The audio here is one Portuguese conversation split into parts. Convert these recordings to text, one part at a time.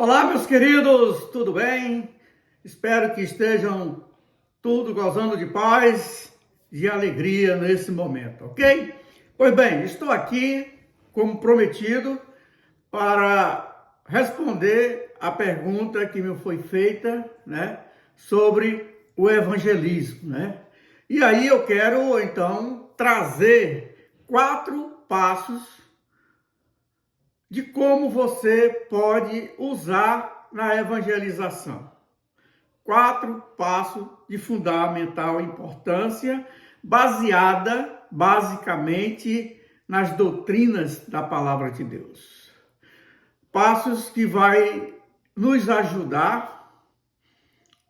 Olá, meus queridos, tudo bem? Espero que estejam tudo gozando de paz, de alegria nesse momento, ok? Pois bem, estou aqui, como prometido, para responder a pergunta que me foi feita, né, sobre o evangelismo, né? E aí eu quero, então, trazer 4 passos de como você pode usar na evangelização. 4 passos de fundamental importância, baseada basicamente nas doutrinas da palavra de Deus. Passos que vai nos ajudar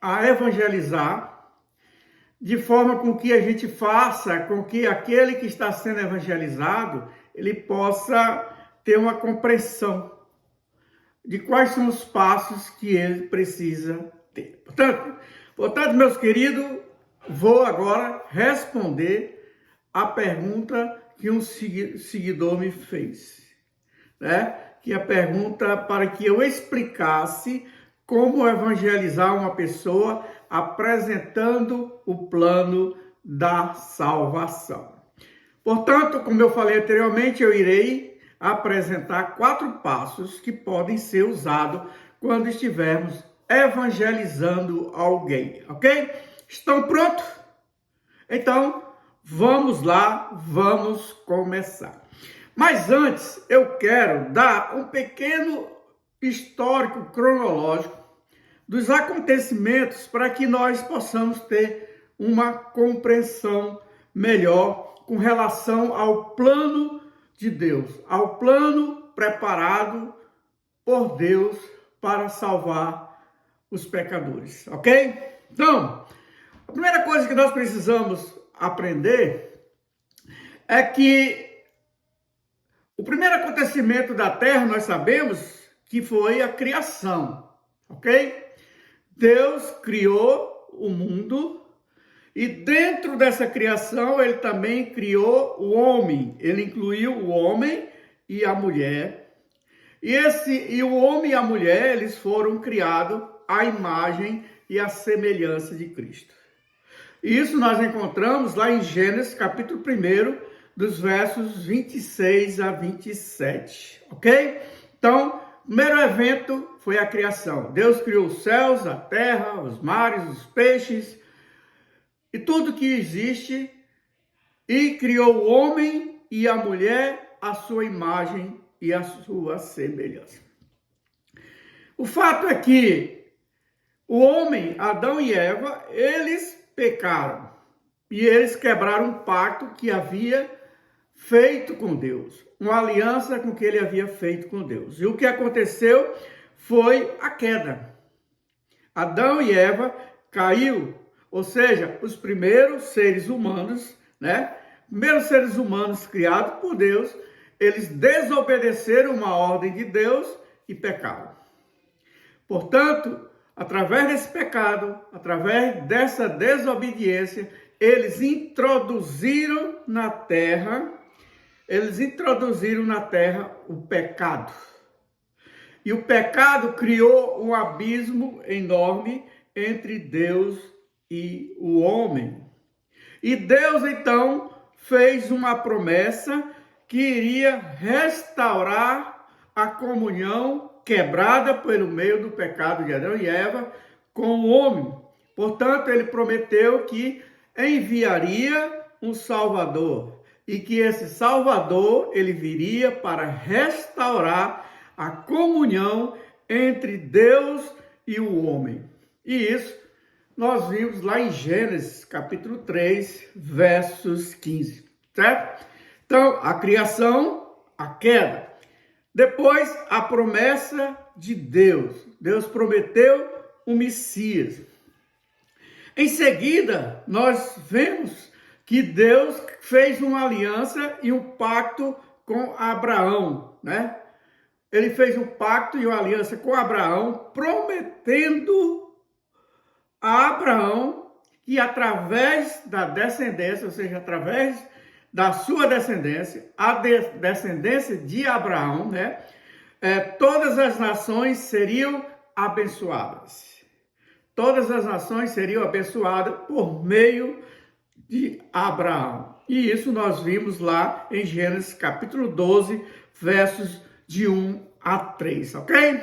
a evangelizar de forma com que a gente faça com que aquele que está sendo evangelizado, ele possa ter uma compreensão de quais são os passos que ele precisa ter. Portanto, meus queridos, vou agora responder a pergunta que um seguidor me fez, né? Que é a pergunta para que eu explicasse como evangelizar uma pessoa apresentando o plano da salvação. Portanto, como eu falei anteriormente, eu irei apresentar 4 passos que podem ser usados quando estivermos evangelizando alguém, ok? Estão prontos? Então, vamos lá, vamos começar. Mas antes, eu quero dar um pequeno histórico cronológico dos acontecimentos para que nós possamos ter uma compreensão melhor com relação ao plano de Deus, ao plano preparado por Deus para salvar os pecadores, ok? Então, a primeira coisa que nós precisamos aprender é que o primeiro acontecimento da terra, nós sabemos que foi a criação, ok? Deus criou o mundo e dentro dessa criação ele também criou o homem. Ele incluiu o homem e a mulher. E o homem e a mulher, eles foram criados à imagem e à semelhança de Cristo. Isso nós encontramos lá em Gênesis, capítulo 1, dos versos 26 a 27, ok? Então, o primeiro evento foi a criação. Deus criou os céus, a terra, os mares, os peixes e tudo que existe, e criou o homem e a mulher à sua imagem e à sua semelhança. O fato é que o homem, Adão e Eva, eles pecaram e eles quebraram um pacto que havia feito com Deus, uma aliança com que ele havia feito com Deus. E o que aconteceu foi a queda. Adão e Eva caiu, ou seja, os primeiros seres humanos, né? Primeiros seres humanos criados por Deus, eles desobedeceram uma ordem de Deus e pecaram. Portanto, através desse pecado, através dessa desobediência, eles introduziram na terra o pecado. E o pecado criou um abismo enorme entre Deus e o homem. E Deus, então, fez uma promessa que iria restaurar a comunhão quebrada pelo meio do pecado de Adão e Eva com o homem. Portanto, ele prometeu que enviaria um Salvador e que esse Salvador, ele viria para restaurar a comunhão entre Deus e o homem. E isso nós vimos lá em Gênesis, capítulo 3, versos 15, certo? Então, a criação, a queda. Depois, a promessa de Deus. Deus prometeu o Messias. Em seguida, nós vemos que Deus fez uma aliança e um pacto com Abraão, né? Ele fez um pacto e uma aliança com Abraão, prometendo a Abraão que através da descendência, ou seja, através da sua descendência, a descendência de Abraão, né? todas as nações seriam abençoadas. Todas as nações seriam abençoadas por meio de Abraão. E isso nós vimos lá em Gênesis capítulo 12, versos de 1 a 3, ok?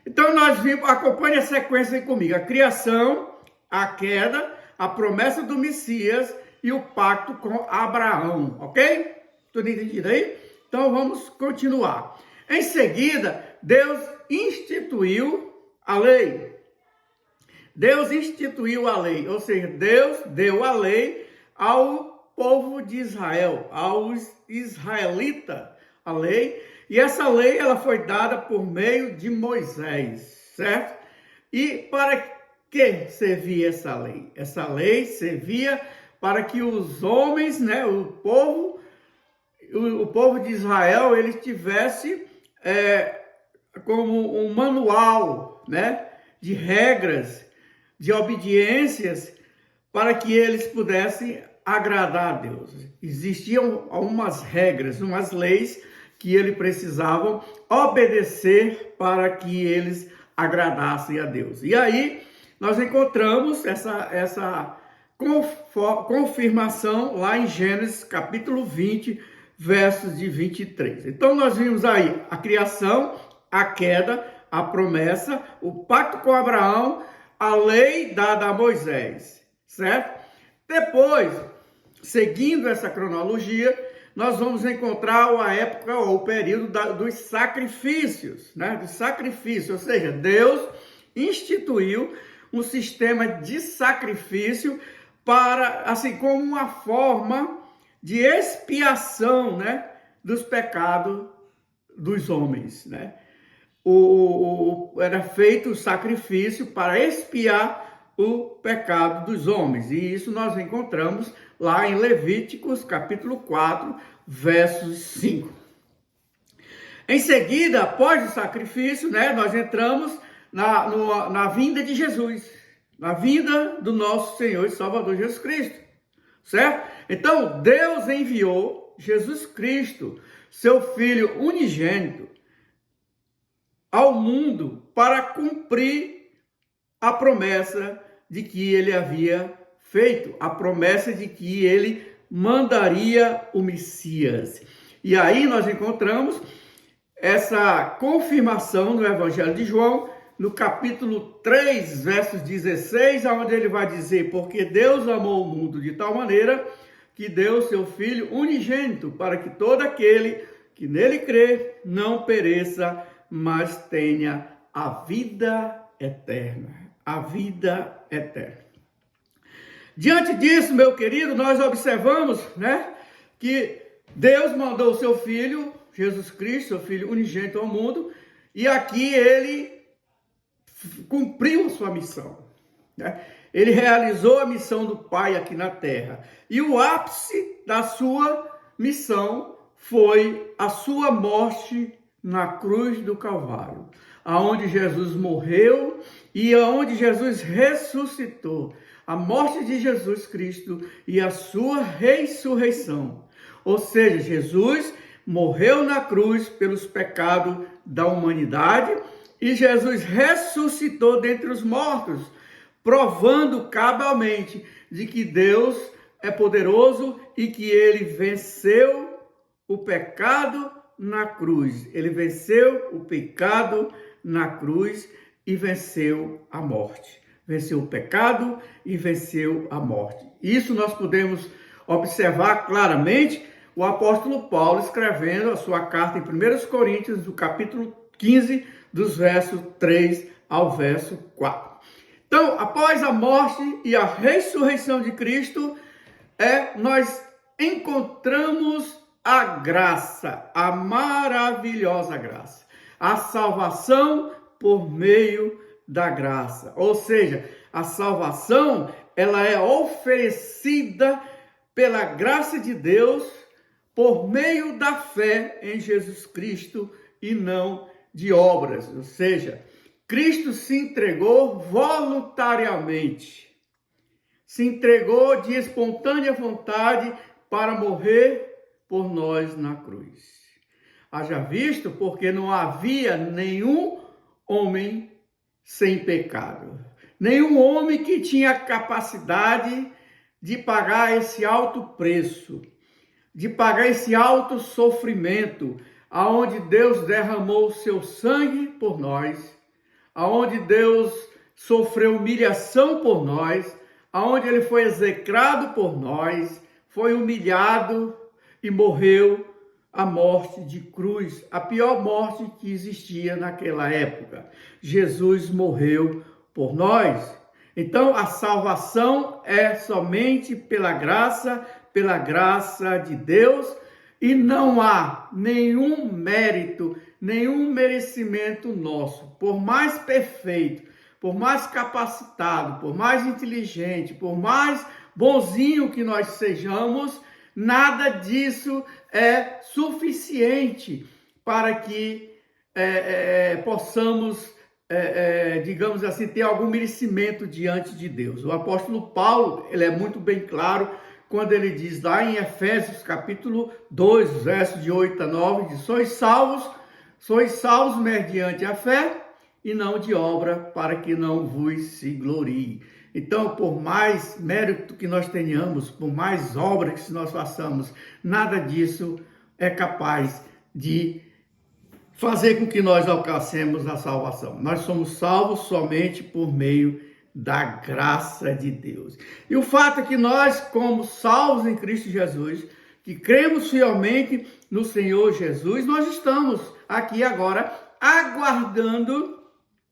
Então nós vimos, acompanhe a sequência aí comigo, a criação, a queda, a promessa do Messias e o pacto com Abraão, ok? Tudo entendido aí? Então vamos continuar. Em seguida, Deus instituiu a lei. Deus instituiu a lei, ou seja, Deus deu a lei ao povo de Israel, aos israelitas, a lei. E essa lei ela foi dada por meio de Moisés, certo? E para que servia essa lei? Essa lei servia para que os homens, né, o povo de Israel, ele tivesse como um manual, né, de regras, de obediências, para que eles pudessem agradar a Deus. Existiam algumas regras, umas leis que eles precisavam obedecer para que eles agradassem a Deus. E aí nós encontramos essa confirmação lá em Gênesis capítulo 20, versos de 23. Então nós vimos aí a criação, a queda, a promessa, o pacto com Abraão, a lei dada a Moisés, certo? Depois, seguindo essa cronologia, nós vamos encontrar a época ou o período dos sacrifícios, né? Dos sacrifícios, ou seja, Deus instituiu um sistema de sacrifício para, assim, como uma forma de expiação, né, dos pecados dos homens, né? Era feito o sacrifício para expiar o pecado dos homens. E isso nós encontramos lá em Levíticos, capítulo 4, versos 5. Em seguida, após o sacrifício, né, nós entramos na vinda de Jesus, na vinda do nosso Senhor e Salvador Jesus Cristo, certo? Então, Deus enviou Jesus Cristo, seu Filho unigênito, ao mundo para cumprir a promessa de que ele havia feito, a promessa de que ele mandaria o Messias. E aí nós encontramos essa confirmação no Evangelho de João, no capítulo 3, versos 16, onde ele vai dizer: porque Deus amou o mundo de tal maneira que deu seu Filho unigênito, para que todo aquele que nele crê não pereça, mas tenha a vida eterna. A vida eterna. Diante disso, meu querido, nós observamos, né, que Deus mandou o seu Filho, Jesus Cristo, seu Filho unigênito ao mundo, e aqui ele cumpriu a sua missão, né? Ele realizou a missão do Pai aqui na terra. E o ápice da sua missão foi a sua morte na cruz do Calvário, aonde Jesus morreu e aonde Jesus ressuscitou. A morte de Jesus Cristo e a sua ressurreição. Ou seja, Jesus morreu na cruz pelos pecados da humanidade e Jesus ressuscitou dentre os mortos, provando cabalmente de que Deus é poderoso e que ele venceu o pecado na cruz. Ele venceu o pecado na cruz e venceu a morte. Venceu o pecado e venceu a morte. Isso nós podemos observar claramente o apóstolo Paulo escrevendo a sua carta em 1 Coríntios, do capítulo 15, dos versos 3 ao verso 4. Então, após a morte e a ressurreição de Cristo, nós encontramos a graça, a maravilhosa graça, a salvação por meio da graça. Ou seja, a salvação, ela é oferecida pela graça de Deus por meio da fé em Jesus Cristo e não de obras. Ou seja, Cristo se entregou voluntariamente, se entregou de espontânea vontade para morrer por nós na cruz. Haja visto porque não havia nenhum homem sem pecado. Nenhum homem que tinha capacidade de pagar esse alto preço, de pagar esse alto sofrimento, aonde Deus derramou o seu sangue por nós, aonde Deus sofreu humilhação por nós, aonde ele foi execrado por nós, foi humilhado e morreu a morte de cruz, a pior morte que existia naquela época. Jesus morreu por nós. Então, a salvação é somente pela graça de Deus, e não há nenhum mérito, nenhum merecimento nosso. Por mais perfeito, por mais capacitado, por mais inteligente, por mais bonzinho que nós sejamos, nada disso é suficiente para que possamos, digamos assim, ter algum merecimento diante de Deus. O apóstolo Paulo, ele é muito bem claro quando ele diz lá em Efésios capítulo 2, versos de 8 a 9, diz: sois salvos mediante a fé e não de obra, para que não vos se glorie. Então, por mais mérito que nós tenhamos, por mais obras que nós façamos, nada disso é capaz de fazer com que nós alcancemos a salvação. Nós somos salvos somente por meio da graça de Deus. E o fato é que nós, como salvos em Cristo Jesus, que cremos fielmente no Senhor Jesus, nós estamos aqui agora aguardando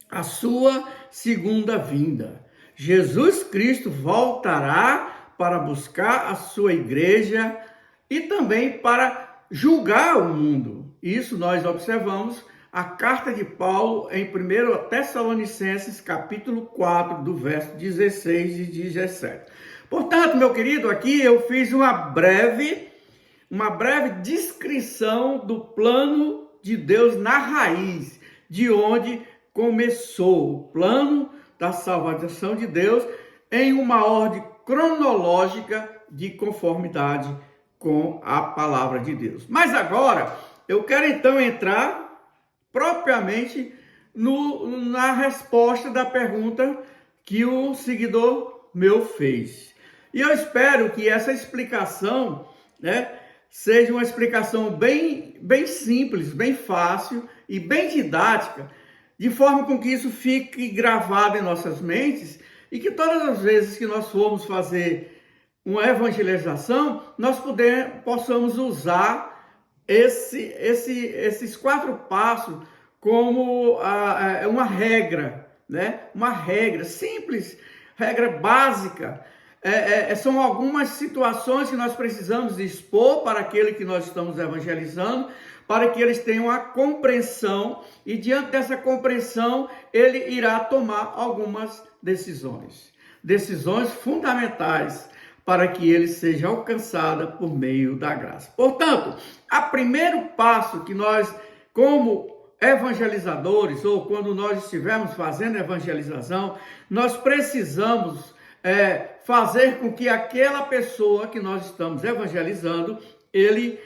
a sua segunda vinda. Jesus Cristo voltará para buscar a sua igreja e também para julgar o mundo. Isso nós observamos a carta de Paulo em 1 Tessalonicenses, capítulo 4, do verso 16 e 17. Portanto, meu querido, aqui eu fiz uma breve descrição do plano de Deus na raiz, de onde começou o plano da salvação de Deus em uma ordem cronológica de conformidade com a palavra de Deus. Mas agora eu quero então entrar propriamente na resposta da pergunta que o seguidor meu fez. E eu espero que essa explicação, seja uma explicação bem simples, bem fácil e bem didática, de forma com que isso fique gravado em nossas mentes e que todas as vezes que nós formos fazer uma evangelização, nós possamos usar esses 4 passos como uma regra, uma regra simples, regra básica. São algumas situações que nós precisamos expor para aquele que nós estamos evangelizando, para que eles tenham a compreensão, e diante dessa compreensão ele irá tomar algumas decisões fundamentais para que ele seja alcançado por meio da graça. Portanto, o primeiro passo que nós, como evangelizadores, ou quando nós estivermos fazendo evangelização, nós precisamos fazer com que aquela pessoa que nós estamos evangelizando, ele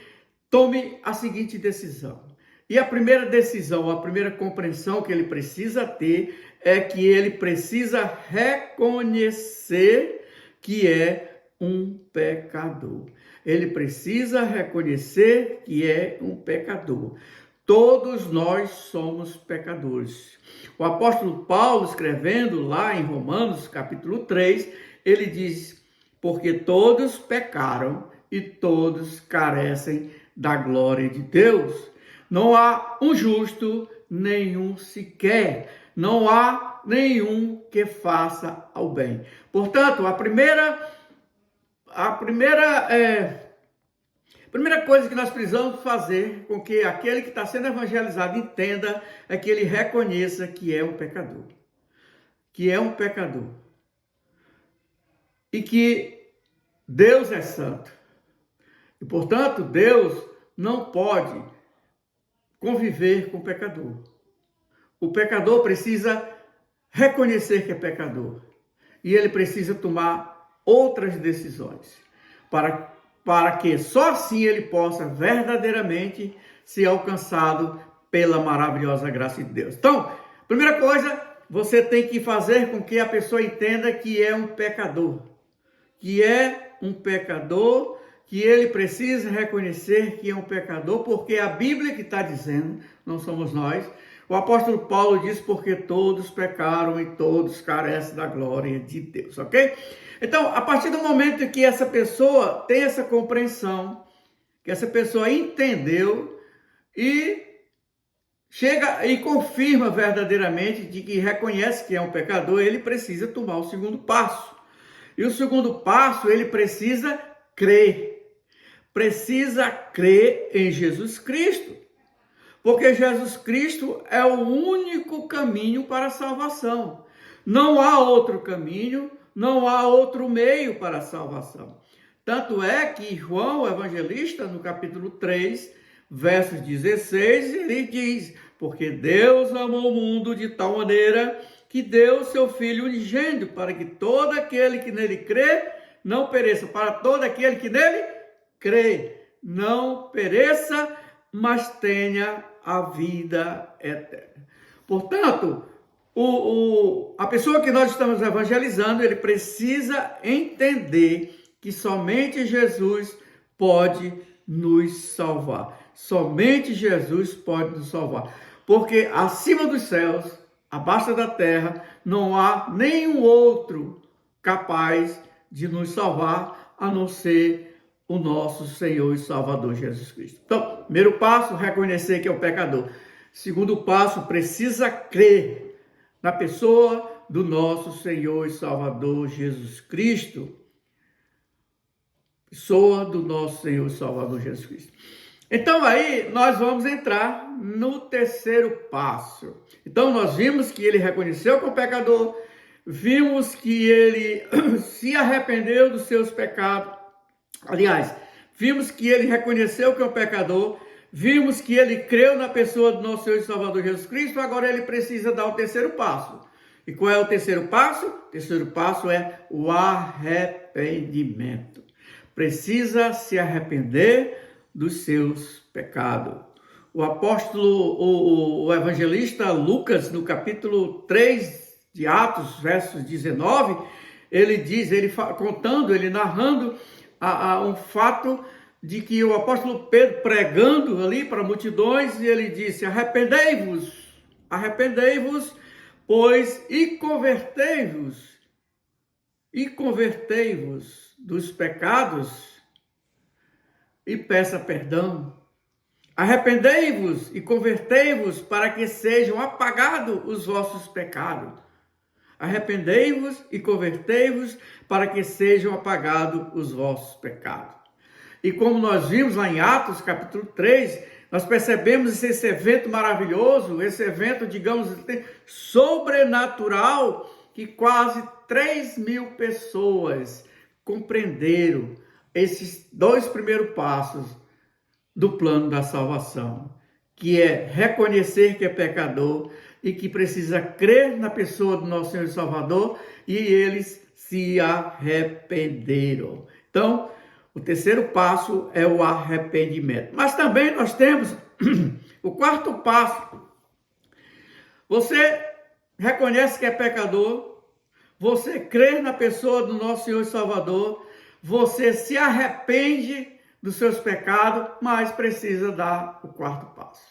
tome a seguinte decisão. E a primeira decisão, a primeira compreensão que ele precisa ter é que ele precisa reconhecer que é um pecador. Ele precisa reconhecer que é um pecador. Todos nós somos pecadores. O apóstolo Paulo, escrevendo lá em Romanos, capítulo 3, ele diz: porque todos pecaram e todos carecem da glória de Deus. Não há um justo, nenhum sequer. Não há nenhum que faça ao bem. Portanto, a primeira coisa que nós precisamos fazer com que aquele que está sendo evangelizado entenda é que ele reconheça que é um pecador. Que é um pecador. E que Deus é santo. E, portanto, Deus não pode conviver com o pecador. O pecador precisa reconhecer que é pecador. E ele precisa tomar outras decisões, para que só assim ele possa verdadeiramente ser alcançado pela maravilhosa graça de Deus. Então, primeira coisa, você tem que fazer com que a pessoa entenda que é um pecador. Que ele precisa reconhecer que é um pecador, porque a Bíblia que está dizendo, não somos nós. O apóstolo Paulo diz, porque todos pecaram e todos carecem da glória de Deus, ok? Então, a partir do momento que essa pessoa tem essa compreensão, que essa pessoa entendeu e chega e confirma verdadeiramente de que reconhece que é um pecador, ele precisa tomar o segundo passo. E o segundo passo, ele precisa crer. Precisa crer em Jesus Cristo. Porque Jesus Cristo é o único caminho para a salvação. Não há outro caminho, não há outro meio para a salvação. Tanto é que João, o evangelista, no capítulo 3, versos 16, ele diz: porque Deus amou o mundo de tal maneira que deu seu Filho unigênito, para que todo aquele que nele crê não pereça. Para todo aquele que nele crê não pereça, mas tenha a vida eterna. Portanto, a pessoa que nós estamos evangelizando, ele precisa entender que somente Jesus pode nos salvar. Somente Jesus pode nos salvar. Porque acima dos céus, abaixo da terra, não há nenhum outro capaz de nos salvar, a não ser o nosso Senhor e Salvador Jesus Cristo. Então, primeiro passo, reconhecer que é o pecador. Segundo passo, precisa crer na pessoa do nosso Senhor e Salvador Jesus Cristo. Pessoa do nosso Senhor e Salvador Jesus Cristo. Então aí nós vamos entrar no terceiro passo. Então nós vimos que ele reconheceu que é o pecador, vimos que ele se arrependeu dos seus pecados. Aliás, vimos que ele reconheceu que é um pecador, vimos que ele creu na pessoa do nosso Senhor e Salvador Jesus Cristo, agora ele precisa dar o terceiro passo. E qual é o terceiro passo? O terceiro passo é o arrependimento. Precisa se arrepender dos seus pecados. O apóstolo, o evangelista Lucas, no capítulo 3 de Atos, versos 19, ele diz, ele narrando um fato de que o apóstolo Pedro pregando ali para multidões, e ele disse: arrependei-vos, pois e convertei-vos dos pecados e peça perdão. Arrependei-vos e convertei-vos para que sejam apagados os vossos pecados. Arrependei-vos e convertei-vos para que sejam apagados os vossos pecados. E como nós vimos lá em Atos, capítulo 3, nós percebemos esse evento maravilhoso, esse evento, digamos, sobrenatural, que quase 3.000 pessoas compreenderam esses dois primeiros passos do plano da salvação, que é reconhecer que é pecador e que precisa crer na pessoa do nosso Senhor e Salvador, e eles se arrependeram. Então, o terceiro passo é o arrependimento. Mas também nós temos o quarto passo. Você reconhece que é pecador, você crê na pessoa do nosso Senhor e Salvador, você se arrepende dos seus pecados, mas precisa dar o quarto passo.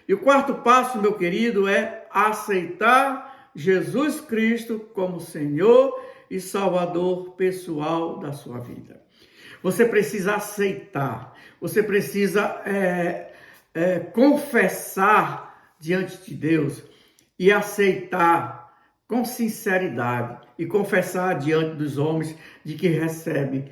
E o quarto passo, meu querido, é aceitar Jesus Cristo como Senhor e Salvador pessoal da sua vida. Você precisa aceitar, você precisa confessar diante de Deus e aceitar com sinceridade e confessar diante dos homens de que recebe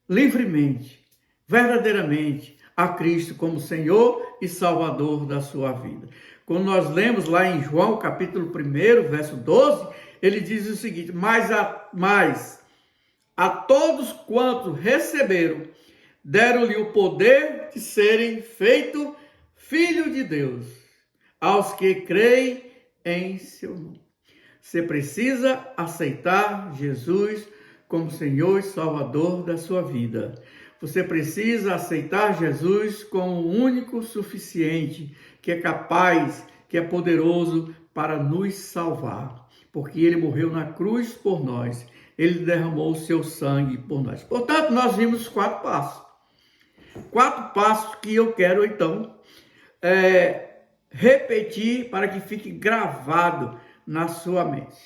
livremente, verdadeiramente, a Cristo como Senhor e Salvador da sua vida. Quando nós lemos lá em João, capítulo 1, verso 12, ele diz o seguinte: mas a todos quantos receberam, deram-lhe o poder de serem feitos filhos de Deus, aos que creem em seu nome. Você precisa aceitar Jesus como Senhor e Salvador da sua vida. Você precisa aceitar Jesus como o único suficiente, que é capaz, que é poderoso para nos salvar, porque ele morreu na cruz por nós, ele derramou o seu sangue por nós. Portanto, nós vimos 4 passos. 4 passos que eu quero, então, repetir para que fique gravado na sua mente,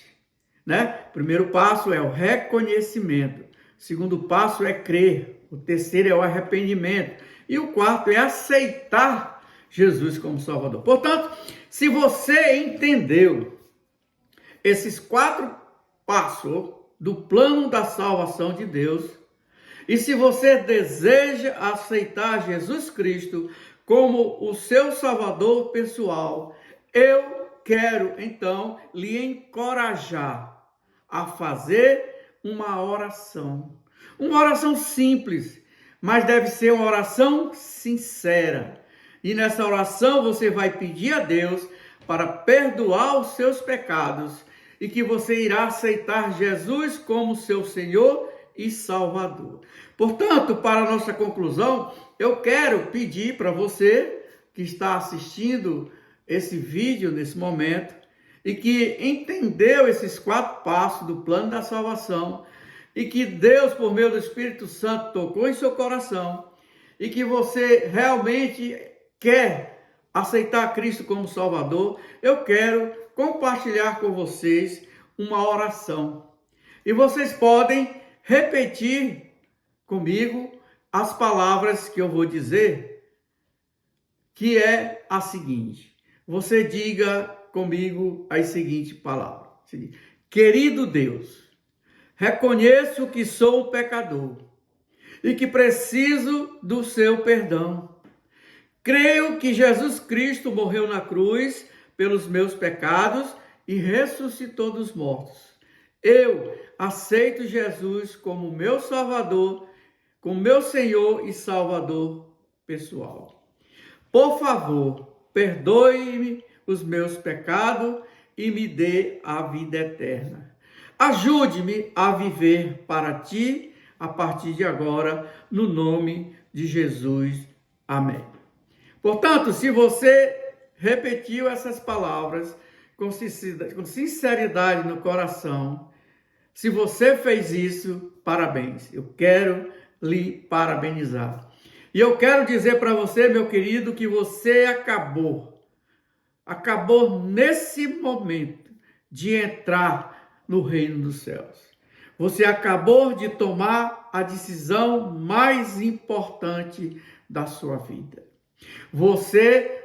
né? Primeiro passo é o reconhecimento. O segundo passo é crer. O terceiro é o arrependimento. E o quarto é aceitar Jesus como Salvador. Portanto, se você entendeu esses 4 passos do plano da salvação de Deus, e se você deseja aceitar Jesus Cristo como o seu Salvador pessoal, eu quero então lhe encorajar a fazer uma oração. Uma oração simples, mas deve ser uma oração sincera. E nessa oração você vai pedir a Deus para perdoar os seus pecados e que você irá aceitar Jesus como seu Senhor e Salvador. Portanto, para a nossa conclusão, eu quero pedir para você que está assistindo esse vídeo nesse momento e que entendeu esses 4 passos do plano da salvação e que Deus, por meio do Espírito Santo, tocou em seu coração e que você realmente quer aceitar Cristo como Salvador, eu quero compartilhar com vocês uma oração. E vocês podem repetir comigo as palavras que eu vou dizer, que é a seguinte. Você diga comigo as seguintes palavras. Querido Deus, reconheço que sou pecador e que preciso do seu perdão. Creio que Jesus Cristo morreu na cruz pelos meus pecados e ressuscitou dos mortos. Eu aceito Jesus como meu Salvador, como meu Senhor e Salvador pessoal. Por favor, perdoe-me os meus pecados e me dê a vida eterna. Ajude-me a viver para ti a partir de agora, no nome de Jesus. Amém. Portanto, se você repetiu essas palavras com sinceridade no coração, se você fez isso, parabéns. Eu quero lhe parabenizar. E eu quero dizer para você, meu querido, que você acabou nesse momento de entrar no reino dos céus. Você acabou de tomar a decisão mais importante da sua vida. Você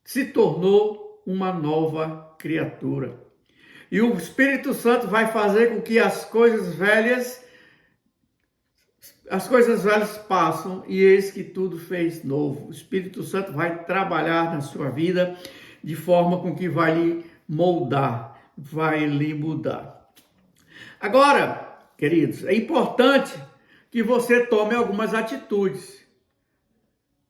se tornou uma nova criatura. E o Espírito Santo vai fazer com que as coisas velhas passam e eis que tudo fez novo. O Espírito Santo vai trabalhar na sua vida de forma com que vai lhe moldar, vai lhe mudar. Agora, queridos, é importante que você tome algumas atitudes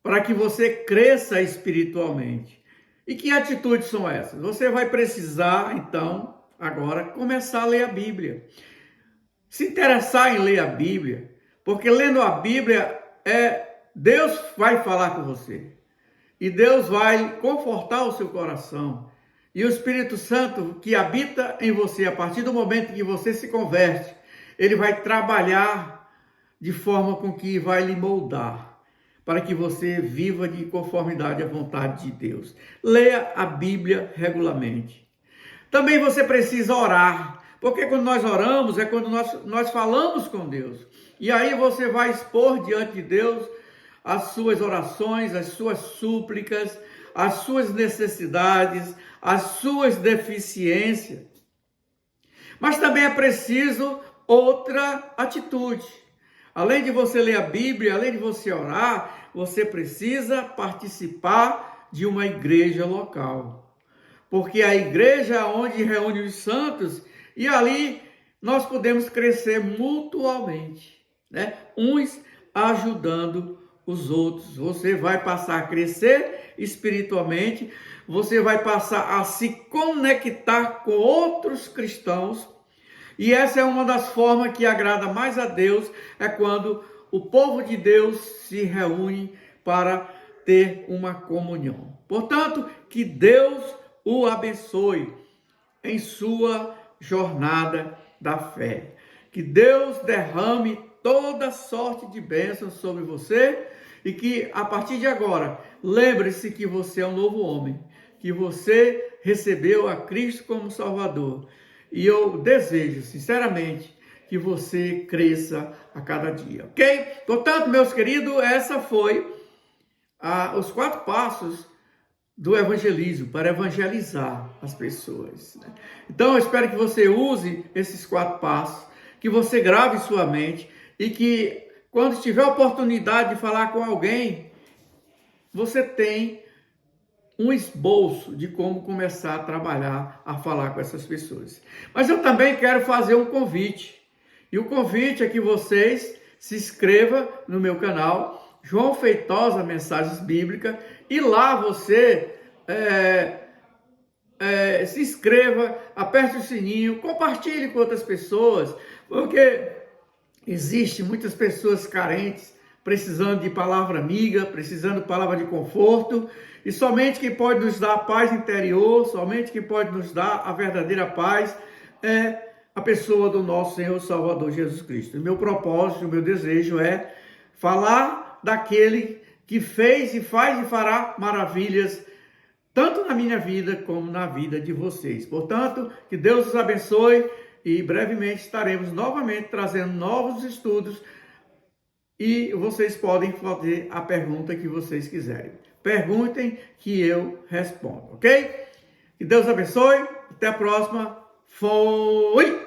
para que você cresça espiritualmente. E que atitudes são essas? Você vai precisar, então, agora, começar a ler a Bíblia. Se interessar em ler a Bíblia, porque lendo a Bíblia, Deus vai falar com você. E Deus vai confortar o seu coração. E o Espírito Santo que habita em você, a partir do momento que você se converte, ele vai trabalhar de forma com que vai lhe moldar, para que você viva de conformidade à vontade de Deus. Leia a Bíblia regularmente. Também você precisa orar, porque quando nós oramos é quando nós falamos com Deus. E aí você vai expor diante de Deus as suas orações, as suas súplicas, as suas necessidades, as suas deficiências. Mas também é preciso outra atitude. Além de você ler a Bíblia, além de você orar, você precisa participar de uma igreja local. Porque a igreja é onde reúne os santos e ali nós podemos crescer mutuamente, né? Uns ajudando os outros. Você vai passar a crescer espiritualmente, você vai passar a se conectar com outros cristãos. E essa é uma das formas que agrada mais a Deus, é quando o povo de Deus se reúne para ter uma comunhão. Portanto, que Deus o abençoe em sua jornada da fé. Que Deus derrame toda sorte de bênçãos sobre você e que, a partir de agora, lembre-se que você é um novo homem, que você recebeu a Cristo como Salvador. E eu desejo, sinceramente, que você cresça a cada dia, ok? Portanto, meus queridos, essa foi os 4 passos do evangelismo, para evangelizar as pessoas, né? Então, eu espero que você use esses 4 passos, que você grave em sua mente e que, quando tiver a oportunidade de falar com alguém, você tem um esboço de como começar a trabalhar, a falar com essas pessoas. Mas eu também quero fazer um convite. E o convite é que vocês se inscrevam no meu canal, João Feitosa Mensagens Bíblicas, e lá você se inscreva, aperte o sininho, compartilhe com outras pessoas, porque existem muitas pessoas carentes, precisando de palavra amiga, precisando de palavra de conforto, e somente quem pode nos dar a paz interior, somente quem pode nos dar a verdadeira paz é a pessoa do nosso Senhor Salvador Jesus Cristo. O meu propósito, o meu desejo é falar daquele que fez e faz e fará maravilhas, tanto na minha vida como na vida de vocês. Portanto, que Deus os abençoe e brevemente estaremos novamente trazendo novos estudos e vocês podem fazer a pergunta que vocês quiserem. Perguntem que eu respondo, ok? Que Deus abençoe. Até a próxima. Fui!